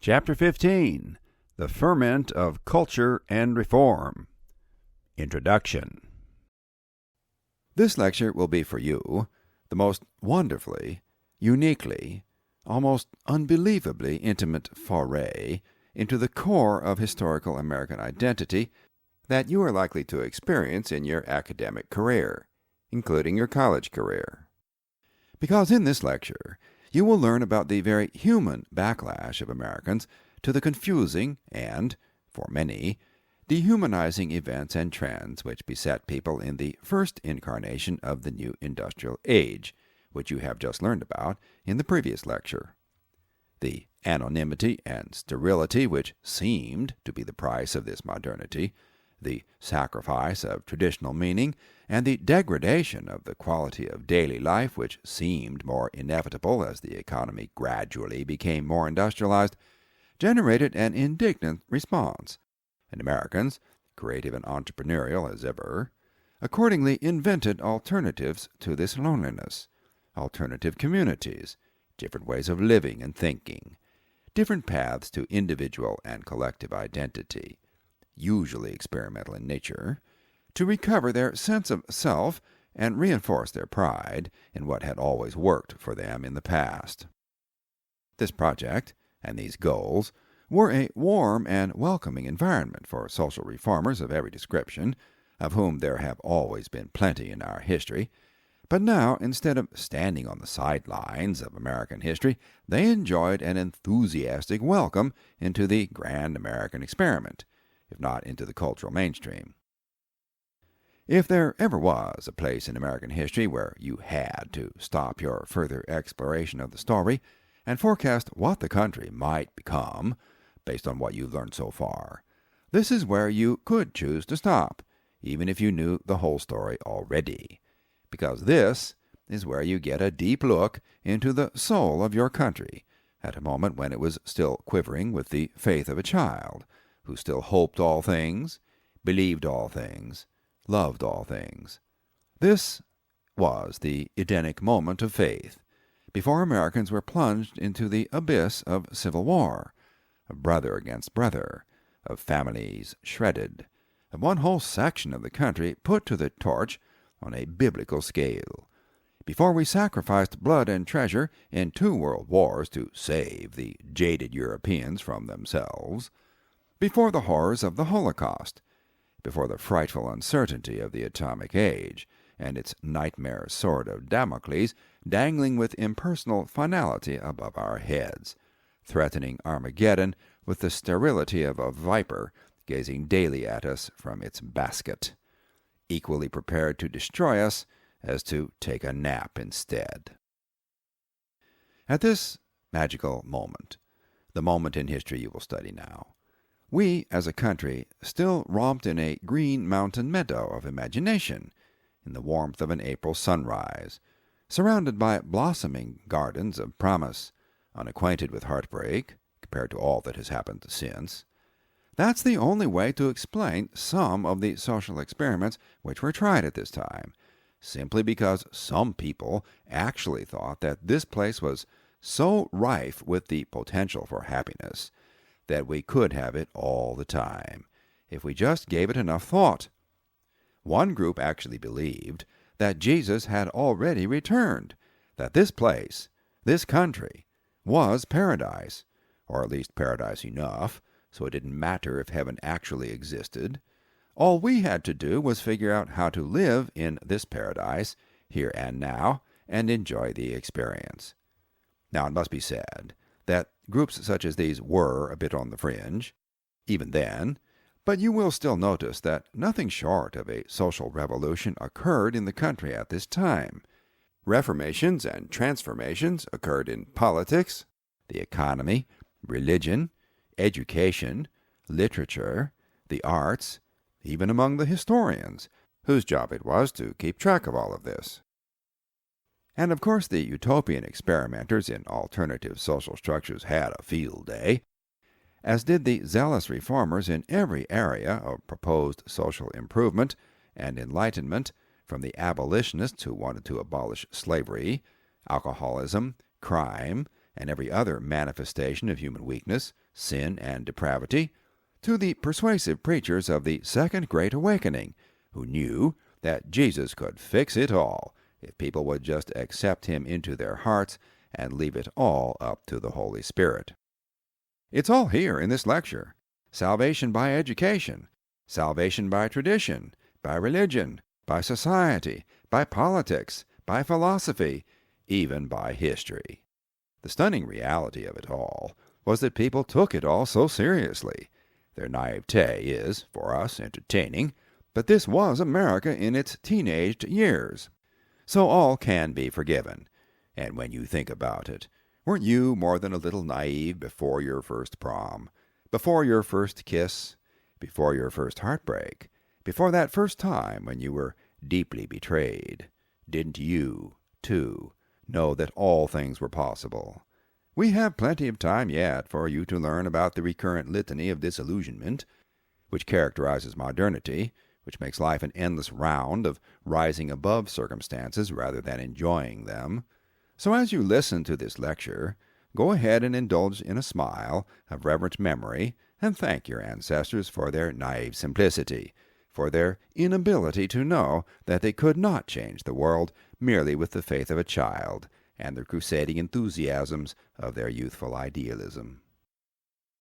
Chapter 15, The Ferment of Culture and Reform. Introduction. This lecture will be for you the most wonderfully, uniquely, almost unbelievably intimate foray into the core of historical American identity that you are likely to experience in your academic career, including your college career. Because in this lecture, you will learn about the very human backlash of Americans to the confusing and, for many, dehumanizing events and trends which beset people in the first incarnation of the new industrial age, which you have just learned about in the previous lecture. The anonymity and sterility which seemed to be the price of this modernity, the sacrifice of traditional meaning, and the degradation of the quality of daily life which seemed more inevitable as the economy gradually became more industrialized, generated an indignant response, and Americans, creative and entrepreneurial as ever, accordingly invented alternatives to this loneliness, alternative communities, different ways of living and thinking, different paths to individual and collective identity, usually experimental in nature, to recover their sense of self and reinforce their pride in what had always worked for them in the past. This project and these goals were a warm and welcoming environment for social reformers of every description, of whom there have always been plenty in our history. But now, instead of standing on the sidelines of American history, they enjoyed an enthusiastic welcome into the grand American experiment, if not into the cultural mainstream. If there ever was a place in American history where you had to stop your further exploration of the story and forecast what the country might become, based on what you've learned so far, this is where you could choose to stop, even if you knew the whole story already, because this is where you get a deep look into the soul of your country, at a moment when it was still quivering with the faith of a child, who still hoped all things, believed all things, loved all things. This was the Edenic moment of faith, before Americans were plunged into the abyss of civil war, of brother against brother, of families shredded, of one whole section of the country put to the torch on a biblical scale, before we sacrificed blood and treasure in 2 world wars to save the jaded Europeans from themselves, before the horrors of the Holocaust, before the frightful uncertainty of the atomic age, and its nightmare sword of Damocles dangling with impersonal finality above our heads, threatening Armageddon with the sterility of a viper gazing daily at us from its basket, equally prepared to destroy us as to take a nap instead. At this magical moment, the moment in history you will study now, we, as a country, still romped in a green mountain meadow of imagination, in the warmth of an April sunrise, surrounded by blossoming gardens of promise, unacquainted with heartbreak, compared to all that has happened since. That's the only way to explain some of the social experiments which were tried at this time, simply because some people actually thought that this place was so rife with the potential for happiness that we could have it all the time, if we just gave it enough thought. One group actually believed that Jesus had already returned, that this place, this country, was paradise, or at least paradise enough, so it didn't matter if heaven actually existed. All we had to do was figure out how to live in this paradise, here and now, and enjoy the experience. Now, it must be said that groups such as these were a bit on the fringe, even then, but you will still notice that nothing short of a social revolution occurred in the country at this time. Reformations and transformations occurred in politics, the economy, religion, education, literature, the arts, even among the historians, whose job it was to keep track of all of this. And of course the utopian experimenters in alternative social structures had a field day, as did the zealous reformers in every area of proposed social improvement and enlightenment, from the abolitionists who wanted to abolish slavery, alcoholism, crime, and every other manifestation of human weakness, sin, and depravity, to the persuasive preachers of the Second Great Awakening, who knew that Jesus could fix it all if people would just accept him into their hearts and leave it all up to the Holy Spirit. It's all here in this lecture. Salvation by education, salvation by tradition, by religion, by society, by politics, by philosophy, even by history. The stunning reality of it all was that people took it all so seriously. Their naivete is, for us, entertaining, but this was America in its teenaged years. So all can be forgiven. And when you think about it, weren't you more than a little naive before your first prom, before your first kiss, before your first heartbreak, before that first time when you were deeply betrayed? Didn't you, too, know that all things were possible? We have plenty of time yet for you to learn about the recurrent litany of disillusionment, which characterizes modernity, which makes life an endless round of rising above circumstances rather than enjoying them. So as you listen to this lecture, go ahead and indulge in a smile of reverent memory and thank your ancestors for their naive simplicity, for their inability to know that they could not change the world merely with the faith of a child and the crusading enthusiasms of their youthful idealism.